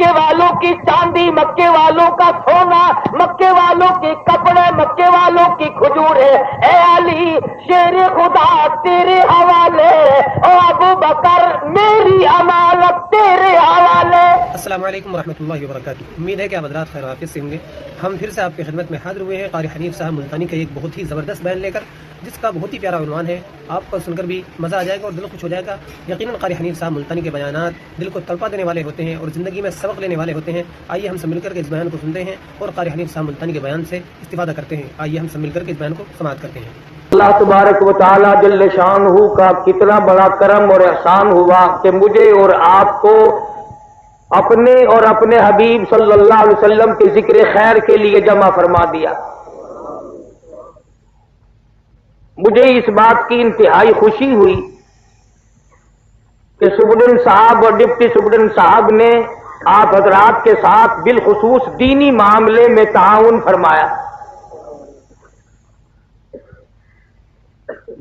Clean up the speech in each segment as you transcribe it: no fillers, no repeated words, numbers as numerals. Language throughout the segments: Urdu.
مکے والوں کی چاندی، مکے والوں کا سونا، مکے والوں کے کپڑے، مکے والوں کی کھجوریں، اے علی شیر خدا تیرے حوالے، او ابو بکر میری امانت تیرے حوالے۔ السلام علیکم ورحمۃ اللہ وبرکاتہ۔ امید ہے کہ آپ حضرات خیر وافیت سے ہوں گے۔ ہم پھر سے آپ کی خدمت میں حاضر ہوئے ہیں قاری حنیف صاحب ملتانی کا ایک بہت ہی زبردست بیان لے کر، جس کا بہت ہی پیارا عنوان ہے۔ آپ کو سن کر بھی مزہ آ جائے گا اور دل خوش ہو جائے گا۔ یقیناً قاری حنیف صاحب ملتانی کے بیانات دل کو تڑپا دینے والے ہوتے ہیں اور زندگی میں سبق لینے والے ہوتے ہیں۔ آئیے ہم سب مل کر کے اس بیان کو سنتے ہیں اور قاری حنیف صاحب ملتانی کے بیان سے استفادہ کرتے ہیں۔ آئیے ہم سب مل کر کے اس بیان کو سماعت کرتے ہیں۔ اللہ تبارک و تعالی جل شانہ کا کتنا بڑا کرم اور احسان ہوا کہ مجھے اور آپ کو اپنے اور اپنے حبیب صلی اللہ علیہ وسلم کے ذکر خیر کے لیے جمع فرما دیا۔ مجھے اس بات کی انتہائی خوشی ہوئی کہ سپرڈنٹ صاحب اور ڈپٹی سپرڈنٹ صاحب نے آپ حضرات کے ساتھ بالخصوص دینی معاملے میں تعاون فرمایا۔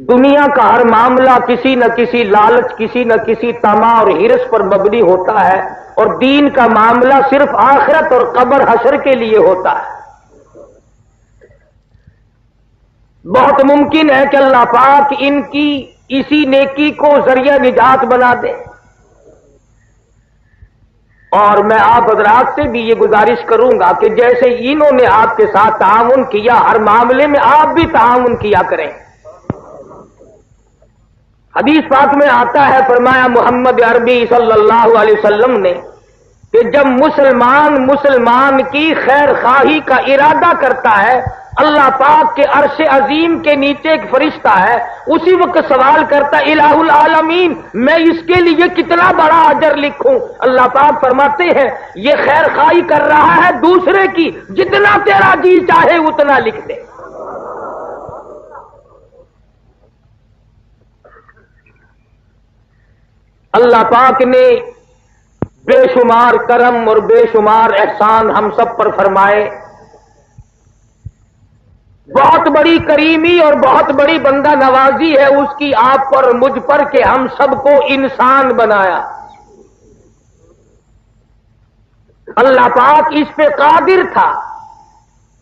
دنیا کا ہر معاملہ کسی نہ کسی لالچ، کسی نہ کسی طمع اور ہرس پر مبنی ہوتا ہے، اور دین کا معاملہ صرف آخرت اور قبر حشر کے لیے ہوتا ہے۔ بہت ممکن ہے کہ اللہ پاک ان کی اسی نیکی کو ذریعہ نجات بنا دے، اور میں آپ حضرات سے بھی یہ گزارش کروں گا کہ جیسے انہوں نے آپ کے ساتھ تعاون کیا، ہر معاملے میں آپ بھی تعاون کیا کریں۔ حدیث پاک میں آتا ہے، فرمایا محمد عربی صلی اللہ علیہ وسلم نے کہ جب مسلمان کی خیر خواہی کا ارادہ کرتا ہے، اللہ پاک کے عرش عظیم کے نیچے ایک فرشتہ ہے، اسی وقت سوال کرتا ہے الہ العالمین میں اس کے لیے کتنا بڑا اجر لکھوں؟ اللہ پاک فرماتے ہیں یہ خیر خواہی کر رہا ہے دوسرے کی، جتنا تیرا جی چاہے اتنا لکھ دے۔ اللہ پاک نے بے شمار کرم اور بے شمار احسان ہم سب پر فرمائے۔ بہت بڑی کریمی اور بہت بڑی بندہ نوازی ہے اس کی آپ پر مجھ پر کہ ہم سب کو انسان بنایا۔ اللہ پاک اس پہ قادر تھا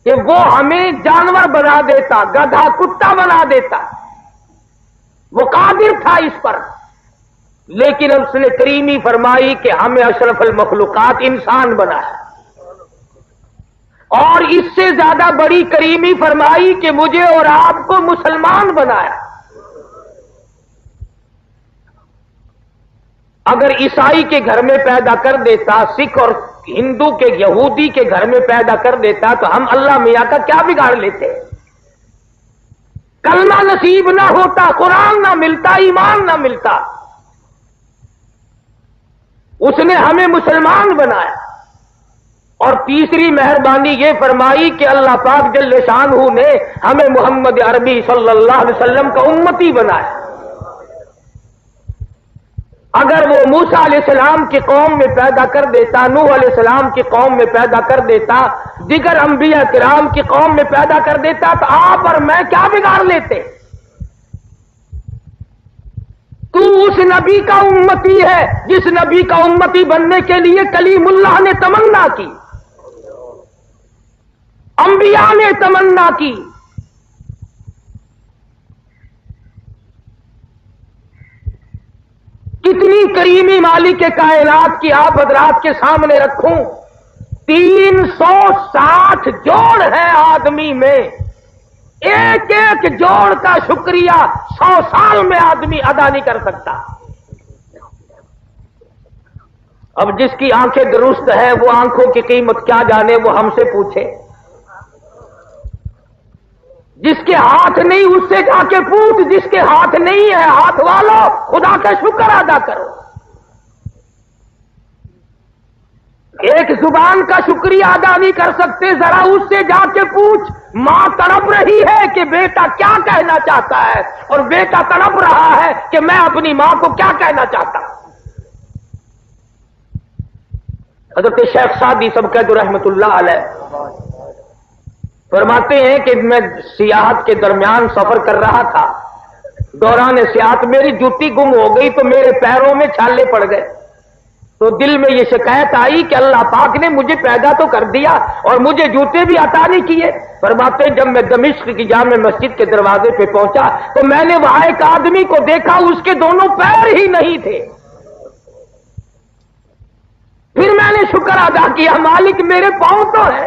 کہ وہ ہمیں جانور بنا دیتا، گدھا کتا بنا دیتا، وہ قادر تھا اس پر، لیکن اس نے کریمی فرمائی کہ ہمیں اشرف المخلوقات انسان بنایا، اور اس سے زیادہ بڑی کریمی فرمائی کہ مجھے اور آپ کو مسلمان بنایا۔ اگر عیسائی کے گھر میں پیدا کر دیتا، سکھ اور ہندو کے یہودی کے گھر میں پیدا کر دیتا، تو ہم اللہ میاں کا کیا بگاڑ لیتے؟ کلمہ نصیب نہ ہوتا، قرآن نہ ملتا، ایمان نہ ملتا۔ اس نے ہمیں مسلمان بنایا، اور تیسری مہربانی یہ فرمائی کہ اللہ پاک جل شانہ نے ہمیں محمد عربی صلی اللہ علیہ وسلم کا امتی بنایا۔ اگر وہ موسیٰ علیہ السلام کی قوم میں پیدا کر دیتا، نوح علیہ السلام کی قوم میں پیدا کر دیتا، دیگر انبیاء کرام کی قوم میں پیدا کر دیتا، تو آپ اور میں کیا بگاڑ لیتے؟ تو اس نبی کا امتی ہے جس نبی کا امتی بننے کے لیے کلیم اللہ نے تمنا کی، انبیاء نے تمنا کی۔ کتنی کریمی مالک کائنات کی آپ حضرات کے سامنے رکھوں، 360 جوڑ ہے آدمی میں، ایک ایک جوڑ کا شکریہ 100 سال میں آدمی ادا نہیں کر سکتا۔ اب جس کی آنکھیں درست ہے وہ آنکھوں کی قیمت کیا جانے، وہ ہم سے پوچھے۔ جس کے ہاتھ نہیں اس سے جا کے پوچھ، جس کے ہاتھ نہیں ہے ہاتھ والو خدا کا شکر ادا کرو۔ ایک زبان کا شکریہ ادا نہیں کر سکتے، ذرا اس سے جا کے پوچھ، ماں تڑپ رہی ہے کہ بیٹا کیا کہنا چاہتا ہے، اور بیٹا تڑپ رہا ہے کہ میں اپنی ماں کو کیا کہنا چاہتا ہوں۔ حضرت شیخ سعدی سبکت رحمت اللہ علیہ فرماتے ہیں کہ میں سیاحت کے درمیان سفر کر رہا تھا، دوران سیاحت میری جوتی گم ہو گئی تو میرے پیروں میں چھالے پڑ گئے، تو دل میں یہ شکایت آئی کہ اللہ پاک نے مجھے پیدا تو کر دیا اور مجھے جوتے بھی عطا نہیں کیے. فرماتے ہیں جب میں دمشق کی جامع مسجد کے دروازے پہ پہنچا تو میں نے وہاں ایک آدمی کو دیکھا، اس کے دونوں پیر ہی نہیں تھے. پھر میں نے شکر ادا کیا، مالک میرے پاؤں تو ہے،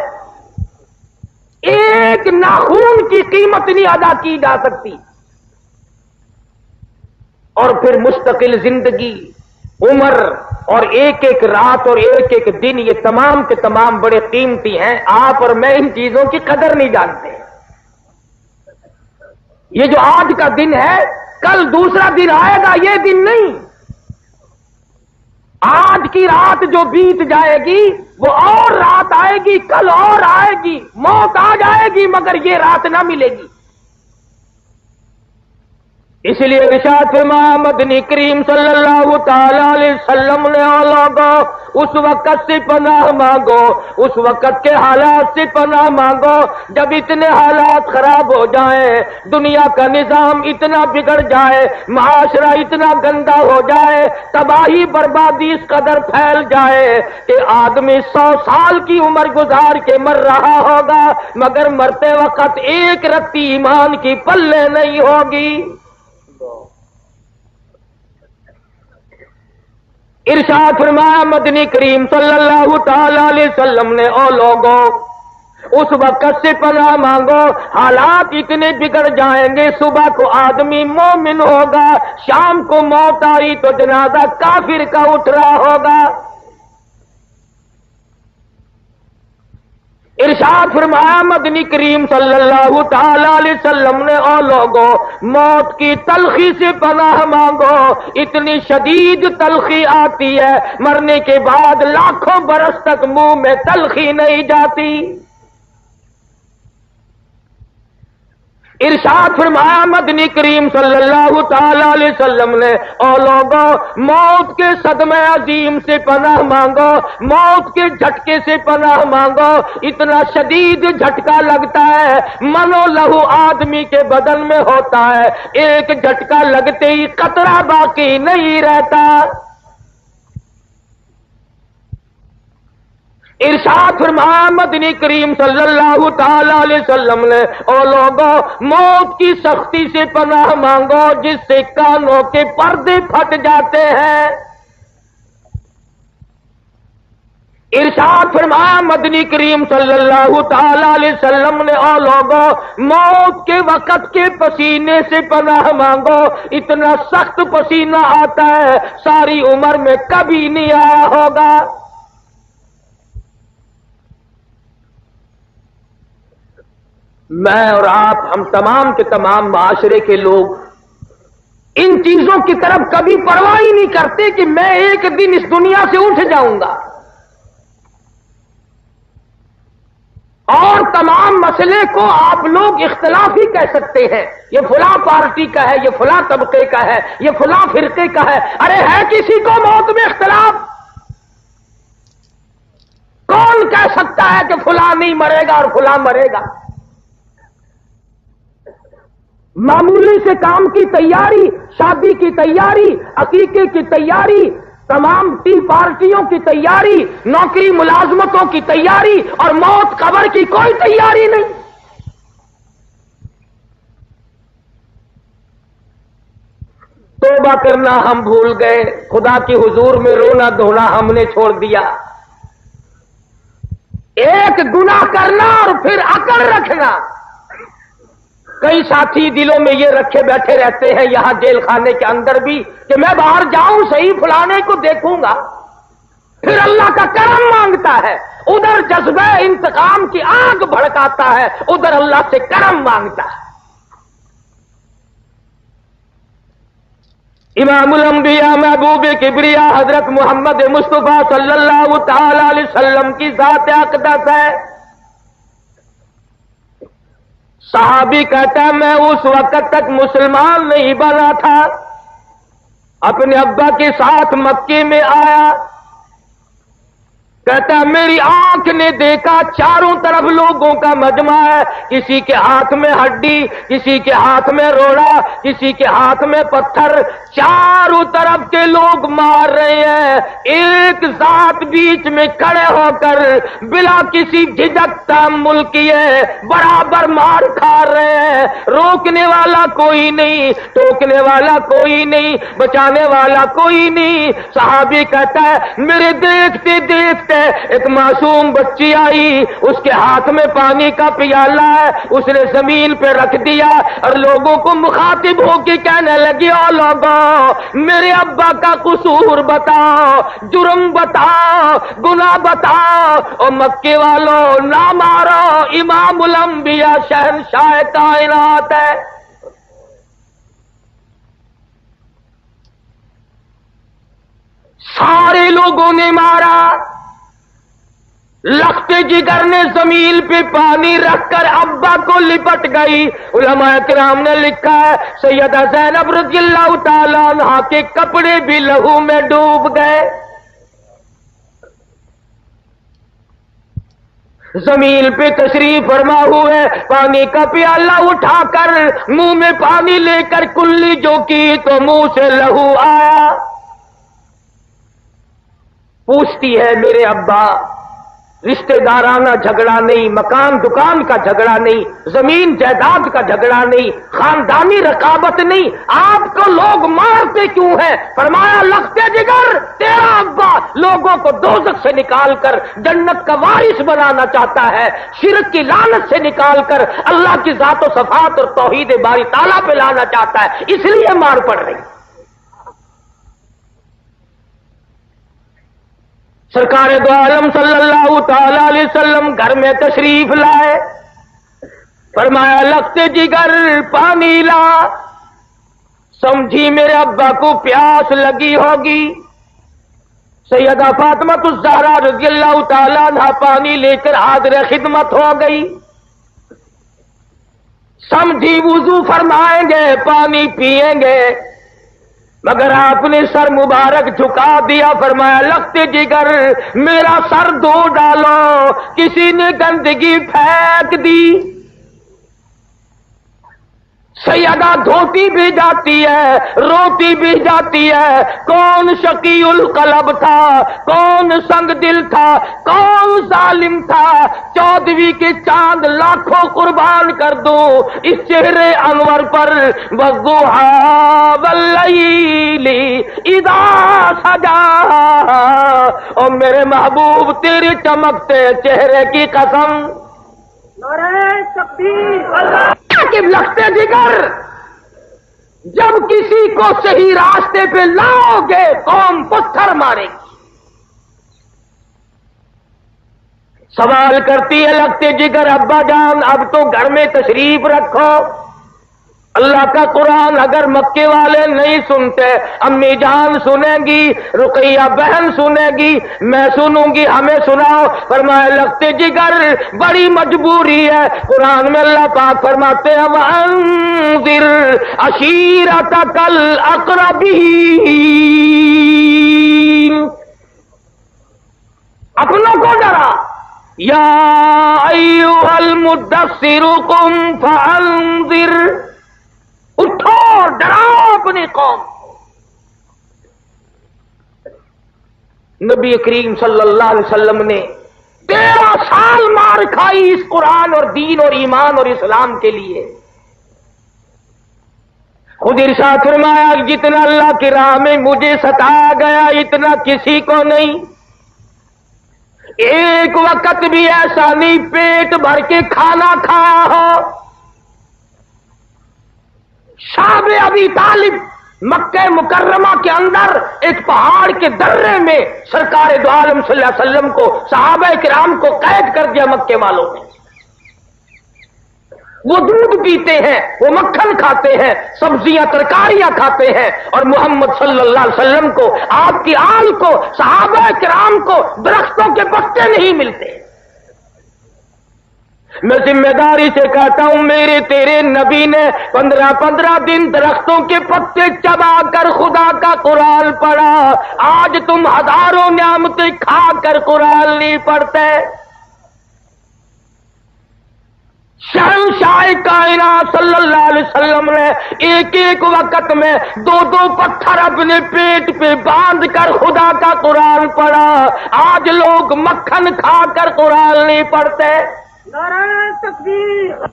ایک ناخون کی قیمت نہیں ادا کی جا سکتی. اور پھر مستقل زندگی، عمر اور ایک ایک رات اور ایک ایک دن، یہ تمام کے تمام بڑے قیمتی ہیں. آپ اور میں ان چیزوں کی قدر نہیں جانتے. یہ جو آج کا دن ہے، کل دوسرا دن آئے گا، یہ دن نہیں. آج کی رات جو بیت جائے گی وہ اور رات آئے گی، کل اور آئے گی، موت آ جائے گی مگر یہ رات نہ ملے گی. اس لیے ارشاد فرمایا مدنی کریم صلی اللہ تعالی علیہ وسلم نے لوگوں اس وقت سے پناہ مانگو، اس وقت کے حالات سے پناہ مانگو جب اتنے حالات خراب ہو جائیں، دنیا کا نظام اتنا بگڑ جائے، معاشرہ اتنا گندا ہو جائے، تباہی بربادی اس قدر پھیل جائے کہ آدمی 100 سال کی عمر گزار کے مر رہا ہوگا مگر مرتے وقت ایک رتی ایمان کی پلے نہیں ہوگی. ارشاد فرمایا مدنی کریم صلی اللہ تعالی علیہ وسلم نے او لوگوں اس وقت سے پناہ مانگو، حالات اتنے بگڑ جائیں گے، صبح کو آدمی مومن ہوگا، شام کو موت آئی تو جنازہ کافر کا اٹھ رہا ہوگا. ارشاد فرمایا مدنی کریم صلی اللہ تعالی علیہ وسلم نے او لوگوں موت کی تلخی سے پناہ مانگو، اتنی شدید تلخی آتی ہے مرنے کے بعد لاکھوں برس تک منہ میں تلخی نہیں جاتی. ارشاد فرمایا مدنی کریم صلی اللہ تعالی علیہ وسلم نے او لوگوں موت کے صدمے عظیم سے پناہ مانگو، موت کے جھٹکے سے پناہ مانگو. اتنا شدید جھٹکا لگتا ہے منو لہو آدمی کے بدن میں ہوتا ہے، ایک جھٹکا لگتے ہی قطرہ باقی نہیں رہتا. ارشاد فرمایا مدنی کریم صلی اللہ تعالی علیہ وسلم نے او لوگوں موت کی سختی سے پناہ مانگو جس سے کانوں کے پردے پھٹ جاتے ہیں. ارشاد فرمایا مدنی کریم صلی اللہ تعالی علیہ وسلم نے او لوگوں موت کے وقت کے پسینے سے پناہ مانگو، اتنا سخت پسینہ آتا ہے ساری عمر میں کبھی نہیں آیا ہوگا. میں اور آپ، ہم تمام کے تمام معاشرے کے لوگ ان چیزوں کی طرف کبھی پرواہ ہی نہیں کرتے کہ میں ایک دن اس دنیا سے اٹھ جاؤں گا. اور تمام مسئلے کو آپ لوگ اختلافی کہہ سکتے ہیں، یہ فلاں پارٹی کا ہے، یہ فلاں طبقے کا ہے، یہ فلاں فرقے کا ہے. ارے ہے کسی کو موت میں اختلاف؟ کون کہہ سکتا ہے کہ فلاں نہیں مرے گا اور فلاں مرے گا؟ معمولی سے کام کی تیاری، شادی کی تیاری، عقیقے کی تیاری، تمام ٹی پارٹیوں کی تیاری، نوکری ملازمتوں کی تیاری اور موت قبر کی کوئی تیاری نہیں. توبہ کرنا ہم بھول گئے، خدا کی حضور میں رونا دھونا ہم نے چھوڑ دیا. ایک گناہ کرنا اور پھر اکڑ رکھنا. کئی ساتھی دلوں میں یہ رکھے بیٹھے رہتے ہیں یہاں جیل خانے کے اندر بھی کہ میں باہر جاؤں صحیح فلانے کو دیکھوں گا، پھر اللہ کا کرم مانگتا ہے، ادھر جذبہ انتقام کی آگ بھڑکاتا ہے، ادھر اللہ سے کرم مانگتا ہے. امام الانبیاء محبوب کبریا حضرت محمد مصطفیٰ صلی اللہ تعالی علیہ وسلم کی ذات اقدس ہے. صحابی کہتا ہے میں اس وقت تک مسلمان نہیں بنا تھا، اپنے ابا کے ساتھ مکے میں آیا، کہتا ہے میری آنکھ نے دیکھا چاروں طرف لوگوں کا مجمع ہے، کسی کے ہاتھ میں ہڈی، کسی کے ہاتھ میں روڑا، کسی کے ہاتھ میں پتھر، چاروں طرف کے لوگ مار رہے ہیں، ایک ذات بیچ میں کھڑے ہو کر بلا کسی جھجک تحمل کیے برابر مار کھا رہے ہیں، روکنے والا کوئی نہیں، ٹوکنے والا کوئی نہیں، بچانے والا کوئی نہیں۔ صحابی کہتا ہے میرے دیکھتے دیکھتے ایک معصوم بچی آئی، اس کے ہاتھ میں پانی کا پیالہ ہے، اس نے زمین پہ رکھ دیا اور لوگوں کو مخاطب ہو کے کہنے لگی او لوگوں میرے ابا کا قصور بتاؤ، جرم بتاؤ، گناہ بتاؤ، اور مکے والوں نہ مارو، امام الانبیاء شہنشاہ کائنات ہے۔ سارے لوگوں نے مارا، لختے جگر نے زمین پہ پانی رکھ کر ابا کو لپٹ گئی۔ علماء کرام نے لکھا ہے سیدہ زینب رضی اللہ تعالیٰ عنہا کے کپڑے بھی لہو میں ڈوب گئے۔ زمین پہ تشریف فرما ہوئے، پانی کا پیالہ اٹھا کر منہ میں پانی لے کر کلی جو کی تو منہ سے لہو آیا۔ پوچھتی ہے میرے ابا، رشتہ دارانہ جھگڑا نہیں، مکان دکان کا جھگڑا نہیں، زمین جائیداد کا جھگڑا نہیں، خاندانی رقابت نہیں، آپ کو لوگ مارتے کیوں ہیں؟ فرمایا لختے جگر تیرا ابا لوگوں کو دوزخ سے نکال کر جنت کا وارث بنانا چاہتا ہے، شرک کی لعنت سے نکال کر اللہ کی ذات و صفات اور توحید باری تعالیٰ پہ لانا چاہتا ہے، اس لیے مار پڑ رہی۔ سرکار دو عالم صلی اللہ تعالی علیہ وسلم گھر میں تشریف لائے، فرمایا لختے جگر پانی لا، سمجھی میرے ابا کو پیاس لگی ہوگی۔ سیدہ فاطمہ الزہرا رضی اللہ تعالی عنہا پانی لے کر حاضر خدمت ہو گئی، سمجھی وضو فرمائیں گے پانی پیئیں گے، مگر آپ نے سر مبارک جھکا دیا، فرمایا لختے جگر میرا سر دھو ڈالو، کسی نے گندگی پھینک دی۔ سیدہ دھوتی بھی جاتی ہے، روتی بھی جاتی ہے، کون شقی القلب تھا، کون سنگ دل تھا، کون ظالم تھا، 14ویں کے چاند لاکھوں قربان کر دو اس چہرے انور پر، والضحیٰ واللیل اذا سجا، اور میرے محبوب تیرے چمکتے چہرے کی قسم، نعرہ تکبیر اللہ کہ لختے جگر جب کسی کو صحیح راستے پہ لاؤ گے قوم پتھر مارے گی۔ سوال کرتی ہے لختے جگر ابا جان اب تو گھر میں تشریف رکھو، اللہ کا قرآن اگر مکے والے نہیں سنتے، امی جان سنیں گی، رقیہ بہن سنے گی، میں سنوں گی، ہمیں سناؤ۔ فرمایا لختے جگر بڑی مجبوری ہے، قرآن میں اللہ پاک فرماتے ہیں وَأَنذِرْ عَشِيرَتَكَ الْأَقْرَبِينَ، اپنوں کو ڈرا، یا ایھا المدثر قم فانذر، اٹھو ڈراؤ اپنی قوم۔ نبی کریم صلی اللہ علیہ وسلم نے 13 سال مار کھائی اس قرآن اور دین اور ایمان اور اسلام کے لیے۔ خود ارشاد فرمایا جتنا اللہ کی راہ میں مجھے ستایا گیا اتنا کسی کو نہیں، ایک وقت بھی ایسا نہیں پیٹ بھر کے کھانا کھایا ہو۔ شعب ابی طالب مکہ مکرمہ کے اندر ایک پہاڑ کے درے میں سرکار دو عالم صلی اللہ علیہ وسلم کو صحابہ کرام کو قید کر دیا مکے والوں نے۔ وہ دودھ پیتے ہیں، وہ مکھن کھاتے ہیں، سبزیاں ترکاریاں کھاتے ہیں، اور محمد صلی اللہ علیہ وسلم کو، آپ کی آل کو، صحابہ کرام کو درختوں کے پتے نہیں ملتے۔ میں ذمہ داری سے کہتا ہوں، میرے تیرے نبی نے 15 دن درختوں کے پتے چبا کر خدا کا قرآن پڑھا، آج تم ہزاروں نعمتیں کھا کر قرآن نہیں پڑھتے۔ شہنشاہ کائنات صلی اللہ علیہ وسلم نے ایک وقت میں 2 پتھر اپنے پیٹ پہ باندھ کر خدا کا قرآن پڑھا، آج لوگ مکھن کھا کر قرآن نہیں پڑھتے۔ نعرہ تکبیر۔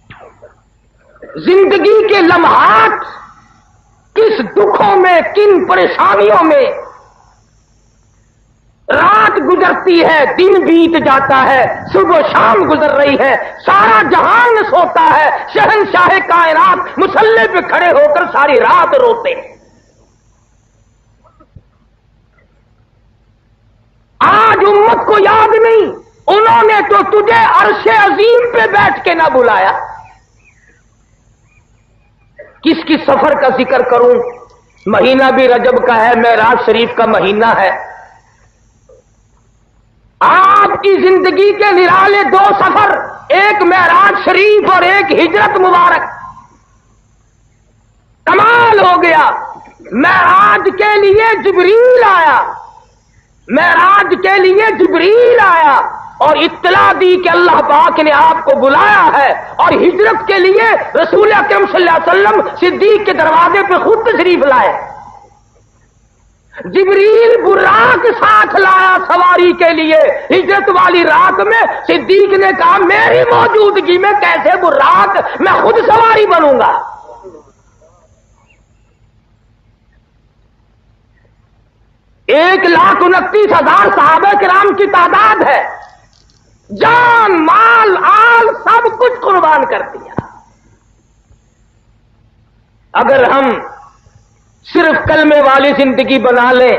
زندگی کے لمحات کس دکھوں میں، کن پریشانیوں میں رات گزرتی ہے، دن بیت جاتا ہے، صبح و شام گزر رہی ہے، سارا جہان سوتا ہے، شہنشاہ کائنات مصلے پہ کھڑے ہو کر ساری رات روتے ہیں۔ آج امت کو یاد نہیں، انہوں نے تو تجھے عرش عظیم پہ بیٹھ کے نہ بلایا۔ کس کی سفر کا ذکر کروں؟ مہینہ بھی رجب کا ہے، معراج شریف کا مہینہ ہے۔ آپ کی زندگی کے نرالے 2 سفر، ایک معراج شریف اور ایک ہجرت مبارک۔ کمال ہو گیا، معراج کے لیے جبریل آیا، معراج کے لیے جبریل آیا اور اطلاع دی کہ اللہ پاک نے آپ کو بلایا ہے، اور ہجرت کے لیے رسول اکرم صلی اللہ علیہ وسلم صدیق کے دروازے پہ خود تشریف لائے۔ جبریل براق ساتھ لایا سواری کے لیے، ہجرت والی رات میں صدیق نے کہا میری موجودگی میں کیسے براق، میں خود سواری بنوں گا۔ 1,29,000 صحابہ کرام کی تعداد ہے، جان مال آل سب کچھ قربان کر دیا۔ اگر ہم صرف کلمے والی زندگی بنا لیں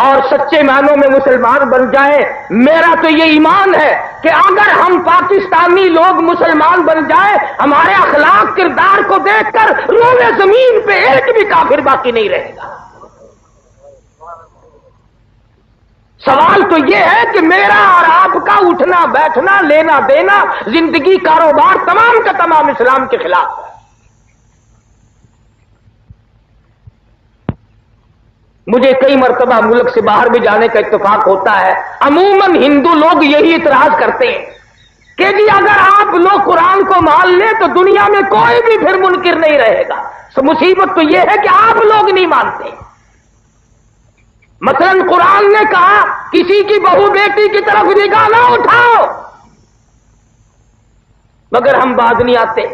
اور سچے معنوں میں مسلمان بن جائیں، میرا تو یہ ایمان ہے کہ اگر ہم پاکستانی لوگ مسلمان بن جائیں، ہمارے اخلاق کردار کو دیکھ کر روئے زمین پہ ایک بھی کافر باقی نہیں رہے گا۔ سوال تو یہ ہے کہ میرا اور آپ کا اٹھنا بیٹھنا لینا دینا زندگی کاروبار تمام کا تمام اسلام کے خلاف ہے۔ مجھے کئی مرتبہ ملک سے باہر بھی جانے کا اتفاق ہوتا ہے، عموماً ہندو لوگ یہی اعتراض کرتے ہیں کہ جی اگر آپ لوگ قرآن کو مان لیں تو دنیا میں کوئی بھی پھر منکر نہیں رہے گا۔ تو مصیبت تو یہ ہے کہ آپ لوگ نہیں مانتے۔ مثلا قرآن نے کہا کسی کی بہو بیٹی کی طرف نگاہ نہ اٹھاؤ، مگر ہم باز نہیں آتے۔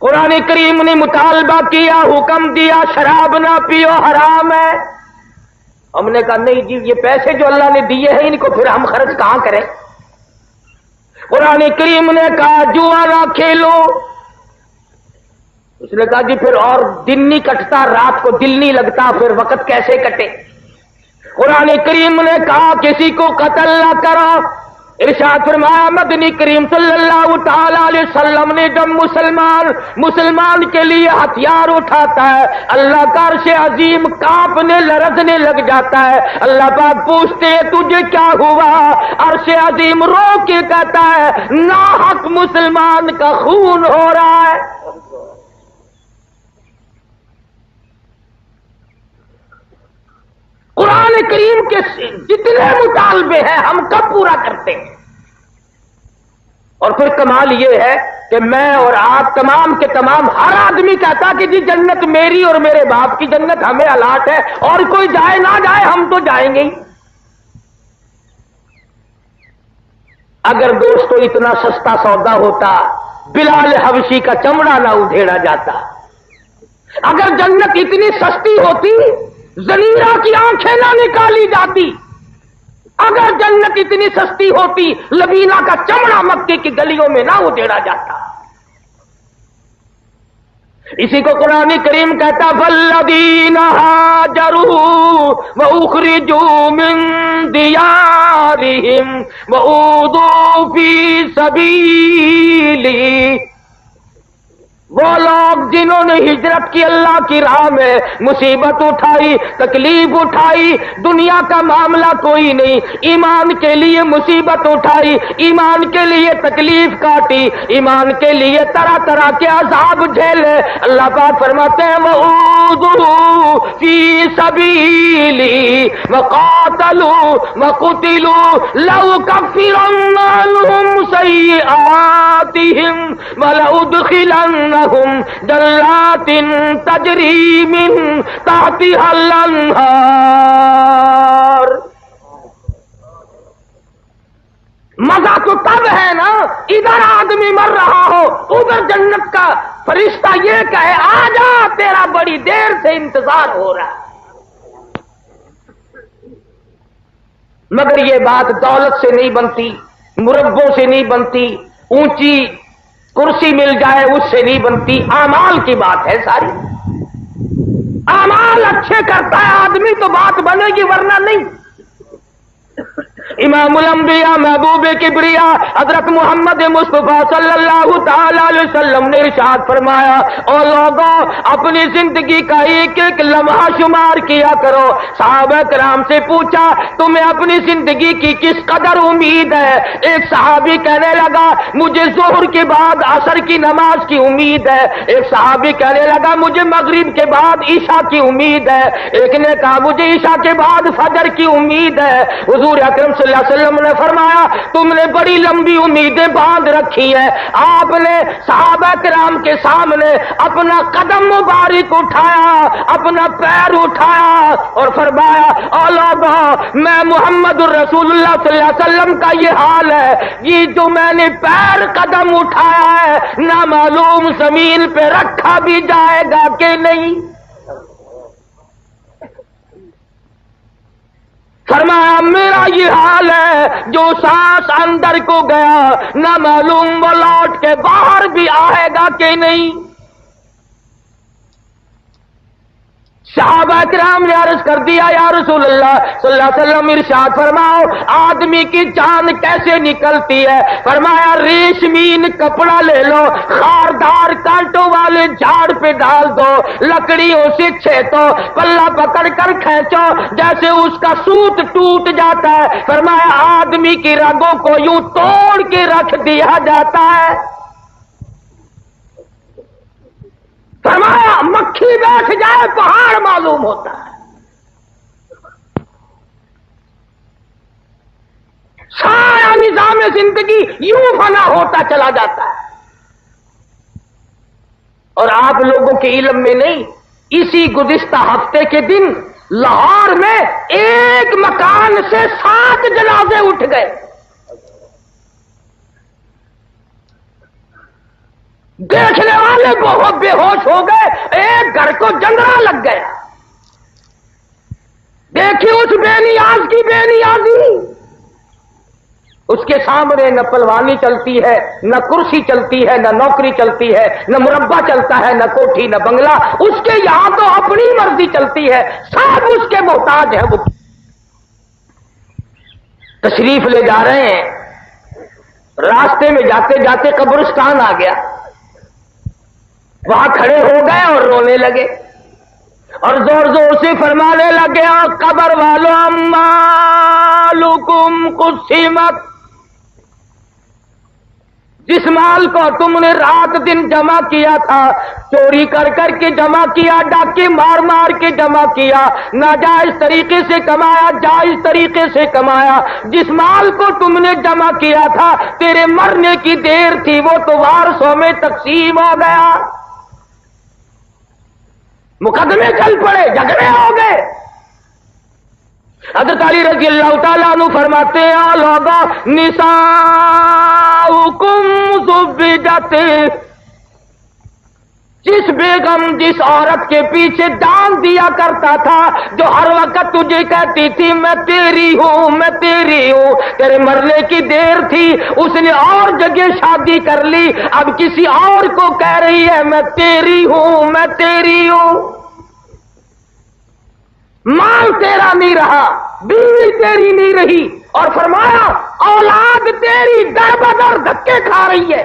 قرآن کریم نے مطالبہ کیا، حکم دیا شراب نہ پیو حرام ہے، ہم نے کہا نہیں جی یہ پیسے جو اللہ نے دیے ہیں ان کو پھر ہم خرچ کہاں کریں۔ قرآن کریم نے کہا جوا نہ کھیلو، اس نے کہا جی پھر اور دن نہیں کٹتا، رات کو دل نہیں لگتا، پھر وقت کیسے کٹے۔ قرآن کریم نے کہا کسی کو قتل نہ کرو، ارشاد فرمایا مدنی کریم صلی اللہ تعالی علیہ وسلم نے جب مسلمان کے لیے ہتھیار اٹھاتا ہے اللہ کا عرش عظیم کانپنے لرزنے لگ جاتا ہے۔ اللہ پاک پوچھتے ہیں تجھے کیا ہوا؟ عرش عظیم رو کے کہتا ہے ناحق مسلمان کا خون ہو رہا ہے۔ قرآن کریم کے جتنے مطالبے ہیں ہم کب پورا کرتے ہیں؟ اور پھر کمال یہ ہے کہ میں اور آپ تمام کے تمام ہر آدمی کہتا کہ جی جنت میری اور میرے باپ کی جنت ہمیں الاٹ ہے، اور کوئی جائے نہ جائے ہم تو جائیں گے ہی۔ اگر دوستو اتنا سستا سودا ہوتا بلال حبشی کا چمڑا نہ ادھیڑا جاتا، اگر جنت اتنی سستی ہوتی زنیرہ کی آنکھیں نہ نکالی جاتی، اگر جنت اتنی سستی ہوتی لبینہ کا چمڑا مکے کی گلیوں میں نہ ادھیڑا جاتا۔ اسی کو قرآن کریم کہتا فالذین ہاجروا واخرجوا من دیارہم واوذوا فی سبیلی وہ لوگ جنہوں نے ہجرت کی اللہ کی راہ میں، مصیبت اٹھائی، تکلیف اٹھائی، دنیا کا معاملہ کوئی نہیں، ایمان کے لیے مصیبت اٹھائی، ایمان کے لیے تکلیف کاٹی، ایمان کے لیے طرح طرح کے عذاب جھیلے، اللہ پاک فرماتے ہیں وَأُوذُوا فِي سَبِيلِي وَقَاتَلُوا وَقُتِلُوا لَأُكَفِّرَنَّ عَنْهُمْ سَيِّئَاتِهِمْ وَلَأُدْخِلَنَّهُمْ جَنَّاتٍ تَجْرِي مِن تَحْتِهَا الْأَنْهَارُ۔ مزہ تو تب ہے نا ادھر آدمی مر رہا ہو، ادھر جنت کا فرشتہ یہ کہے آ جا، تیرا بڑی دیر سے انتظار ہو رہا ہے۔ مگر یہ بات دولت سے نہیں بنتی، مربوں سے نہیں بنتی، اونچی کرسی مل جائے اس سے نہیں بنتی، اعمال کی بات ہے ساری۔ اعمال اچھے کرتا ہے آدمی تو بات بنے گی، ورنہ نہیں۔ امام الانبیاء محبوب کبریا حضرت محمد مصطفیٰ صلی اللہ تعالی علیہ وسلم نے ارشاد فرمایا، او لوگوں اپنی زندگی کا ایک ایک لمحہ شمار کیا کرو۔ صحابہ کرام سے پوچھا تمہیں اپنی زندگی کی کس قدر امید ہے؟ ایک صحابی کہنے لگا مجھے ظہر کے بعد عصر کی نماز کی امید ہے، ایک صحابی کہنے لگا مجھے مغرب کے بعد عشاء کی امید ہے، ایک نے کہا مجھے عشاء کے بعد فجر کی امید ہے۔ حضور اکرم صلی اللہ علیہ وسلم نے فرمایا تم نے بڑی لمبی امیدیں باندھ رکھی ہیں۔ آپ نے صحابہ کرام کے سامنے اپنا قدم مبارک اٹھایا، اپنا پیر اٹھایا اور فرمایا اے لوگوں میں محمد الرسول اللہ صلی اللہ علیہ وسلم کا یہ حال ہے، یہ جو میں نے پیر قدم اٹھایا ہے نہ معلوم زمین پہ رکھا بھی جائے گا کہ نہیں۔ فرمایا میرا یہ حال ہے جو سانس اندر کو گیا نہ معلوم وہ لوٹ کے باہر بھی آئے گا کہ نہیں۔ صحابہ کرام نے عرض کر دیا یا رسول اللہ صلی اللہ علیہ وسلم ارشاد فرماؤ آدمی کی جان کیسے نکلتی ہے؟ فرمایا ریشمین کپڑا لے لو، خاردار کانٹوں والے جھاڑ پہ ڈال دو، لکڑیوں سے چھیتو، پلہ پکڑ کر کھینچو، جیسے اس کا سوت ٹوٹ جاتا ہے فرمایا آدمی کی رگوں کو یوں توڑ کے رکھ دیا جاتا ہے۔ فرمایا مکھی بیٹھ جائے پہاڑ معلوم ہوتا ہے۔ سارا نظام زندگی یوں فنا ہوتا چلا جاتا ہے، اور آپ لوگوں کے علم میں نہیں، اسی گزشتہ ہفتے کے دن لاہور میں ایک مکان سے 7 جنازے اٹھ گئے۔ دیکھنے والے بہت بے ہوش ہو گئے، ایک گھر کو جنگڑا لگ گیا۔ دیکھیے اس بے نیاز کی بے نیازی، اس کے سامنے نہ پلوانی چلتی ہے، نہ کرسی چلتی ہے، نہ نوکری چلتی ہے، نہ مربع چلتا ہے، نہ کوٹھی، نہ بنگلہ، اس کے یہاں تو اپنی مرضی چلتی ہے، سب اس کے محتاج ہیں۔ وہ تشریف لے جا رہے ہیں، راستے میں جاتے جاتے قبرستان آ گیا، وہاں کھڑے ہو گئے اور رونے لگے اور زور زور سے فرمانے لگے قبر والو اموالکم قسمت، جس مال کو تم نے رات دن جمع کیا تھا، چوری کر کر کے جمع کیا، ڈاکے مار مار کے جمع کیا، ناجائز طریقے سے کمایا، جائز طریقے سے کمایا، جس مال کو تم نے جمع کیا تھا تیرے مرنے کی دیر تھی وہ تو وارثوں میں تقسیم ہو گیا۔ مقدمے چل پڑے، جھگڑے ہو گئے۔ حضرت علی رضی اللہ تعالیٰ عنہ فرماتے ہیں لوگوں نساؤکم زبجت، جس بیگم جس عورت کے پیچھے جان دیا کرتا تھا، جو ہر وقت تجھے کہتی تھی میں تیری ہوں میں تیری ہوں، تیرے مرنے کی دیر تھی، اس نے اور جگہ شادی کر لی، اب کسی اور کو کہہ رہی ہے میں تیری ہوں میں تیری ہوں۔ مال تیرا نہیں رہا، بیوی تیری نہیں رہی، اور فرمایا اولاد تیری در بدر دھکے کھا رہی ہے۔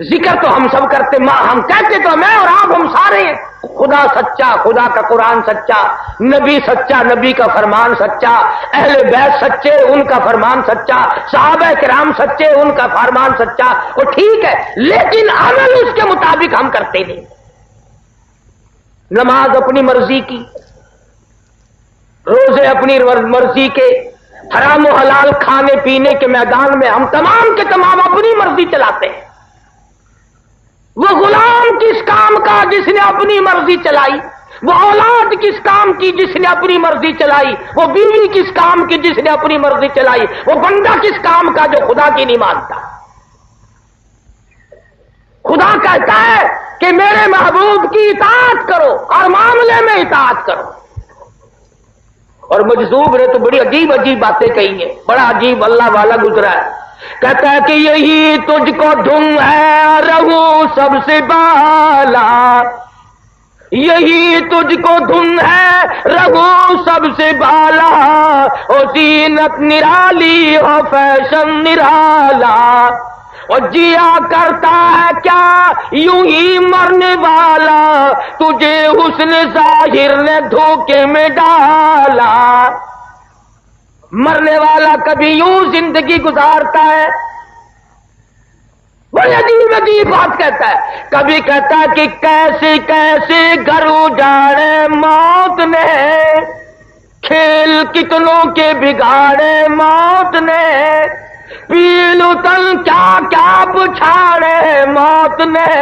ذکر تو ہم سب کرتے، ہم کہتے تو میں اور آپ ہم سارے ہیں، خدا سچا، خدا کا قرآن سچا، نبی سچا، نبی کا فرمان سچا، اہل بیت سچے، ان کا فرمان سچا، صحابہ کرام سچے، ان کا فرمان سچا، وہ ٹھیک ہے، لیکن عمل اس کے مطابق ہم کرتے نہیں۔ نماز اپنی مرضی کی، روزے اپنی مرضی کے، حرام و حلال کھانے پینے کے میدان میں ہم تمام کے تمام اپنی مرضی چلاتے ہیں۔ وہ غلام کس کام کا جس نے اپنی مرضی چلائی، وہ اولاد کس کام کی جس نے اپنی مرضی چلائی، وہ بیوی کس کام کی جس نے اپنی مرضی چلائی، وہ بندہ کس کام کا جو خدا کی نہیں مانتا۔ خدا کہتا ہے کہ میرے محبوب کی اطاعت کرو، ہر معاملے میں اطاعت کرو۔ اور مجذوب نے تو بڑی عجیب عجیب باتیں کہی ہیں، بڑا عجیب اللہ والا گزرا ہے، کہتا ہے کہ یہی تجھ کو دھن ہے رہو سب سے بالا، یہی تجھ کو دھن ہے رہو سب سے بالا، او زینت نرالی ہو فیشن نرالا، اور جیا کرتا ہے کیا یوں ہی مرنے والا، تجھے حسن ظاہر نے دھوکے میں ڈالا۔ مرنے والا کبھی یوں زندگی گزارتا ہے، بڑی عجیب عجیب بات کہتا ہے، کبھی کہتا ہے کہ کیسے کیسے گھر اجاڑے موت نے، کھیل کتنوں کے بگاڑے موت نے، پیلو تن کیا کیا بچھاڑے موت نے،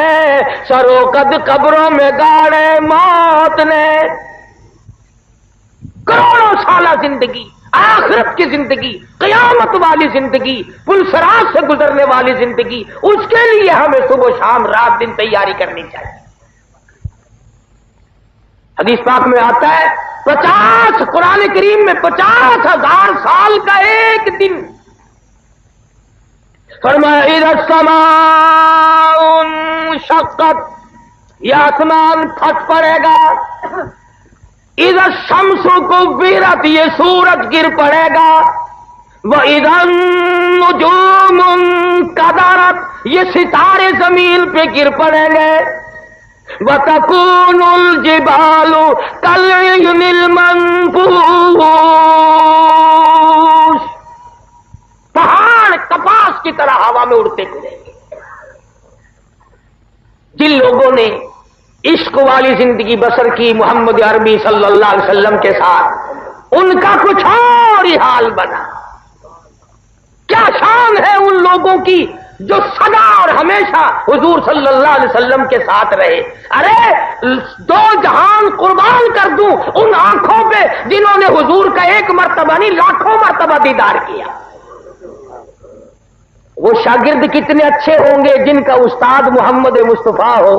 سرو قد قبروں میں گاڑے موت نے۔ کروڑوں سالہ زندگی، آخرت کی زندگی، قیامت والی زندگی، پلسرات سے گزرنے والی زندگی، اس کے لیے ہمیں صبح شام رات دن تیاری کرنی چاہیے۔ حدیث پاک میں آتا ہے 50 قرآن کریم میں 50,000 سال کا ایک دن، فرمایا اذا السماء انشقت، یہ آسمان پھٹ پڑے گا، اذا الشمس کورت، یہ سورج گر پڑے گا، واذا النجوم انکدرت، یہ ستارے زمین پہ گر پڑیں گے، وتکون الجبال کالعہن المنفوش، پہاڑ کپاس کی طرح ہوا میں اڑتے پھریں گے۔ جن لوگوں نے عشق والی زندگی بسر کی محمد عربی صلی اللہ علیہ وسلم کے ساتھ، ان کا کچھ اور ہی حال بنا۔ کیا شان ہے ان لوگوں کی جو سدا اور ہمیشہ حضور صلی اللہ علیہ وسلم کے ساتھ رہے۔ ارے 2 جہان قربان کر دوں ان آنکھوں پہ جنہوں نے حضور کا ایک مرتبہ نہیں لاکھوں مرتبہ دیدار کیا۔ وہ شاگرد کتنے اچھے ہوں گے جن کا استاد محمد مصطفیٰ ہو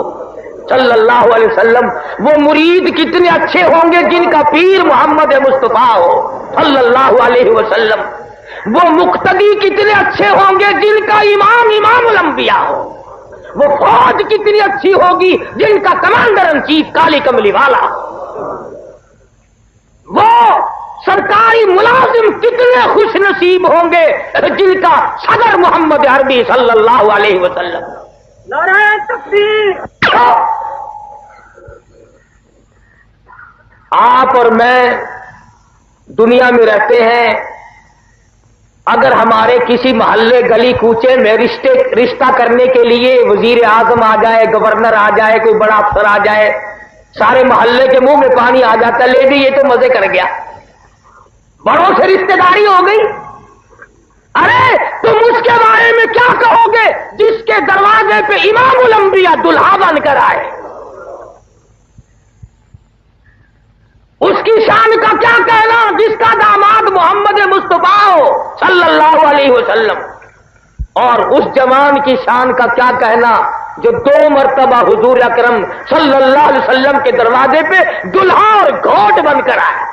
صلی اللہ علیہ وسلم، وہ مرید کتنے اچھے ہوں گے جن کا پیر محمد مصطفیٰ ہو صلی اللہ علیہ وسلم، وہ مقتدی کتنے اچھے ہوں گے جن کا امام الانبیاء ہو، وہ فوج کتنی اچھی ہوگی جن کا کمانڈر ان چیف کالی کملی والا ہو، وہ سرکاری ملازم کتنے خوش نصیب ہوں گے جن کا صدر محمد عربی صلی اللہ علیہ وسلم۔ نعرہ تکبیر۔ آپ اور میں دنیا میں رہتے ہیں، اگر ہمارے کسی محلے گلی کوچے میں رشتہ کرنے کے لیے وزیر اعظم آ جائے، گورنر آ جائے، کوئی بڑا افسر آ جائے، سارے محلے کے منہ میں پانی آ جاتا ہے، لے بھی یہ تو مزے کر گیا، بڑوں سے رشتہ داری ہو گئی۔ ارے تم اس کے بارے میں کیا کہو گے جس کے دروازے پہ امام الانبیاء دلہا بن کر آئے؟ اس کی شان کا کیا کہنا جس کا داماد محمد مصطفیٰ ہو صلی اللہ علیہ وسلم، اور اس جوان کی شان کا کیا کہنا جو 2 مرتبہ حضور اکرم صلی اللہ علیہ وسلم کے دروازے پہ دلہا اور گھوٹ بن کر آئے۔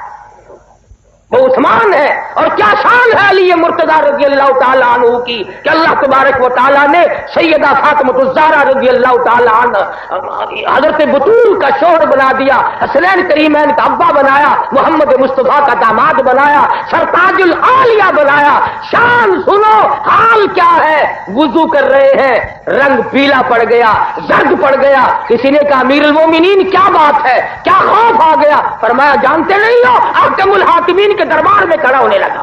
وہ عثمان ہے، اور کیا شان ہے علی مرتضی رضی اللہ تعالیٰ عنہ کی کہ اللہ تبارک و تعالیٰ نے سیدہ فاطمۃ الزہرا رضی اللہ تعالیٰ عنہ حضرت بطول کا شوہر بنا دیا، حسنین کریمین کا ابا بنایا، محمد مصطفیٰ کا داماد بنایا، سرتاج العالیہ بنایا۔ شان سنو، حال کیا ہے؟ وضو کر رہے ہیں، رنگ پیلا پڑ گیا، زرد پڑ گیا۔ کسی نے کہا امیر المومنین کیا بات ہے، کیا خوف آ گیا؟ فرمایا جانتے نہیں ہو، احکم الحاکمین کے دربار میں کھڑا ہونے لگا۔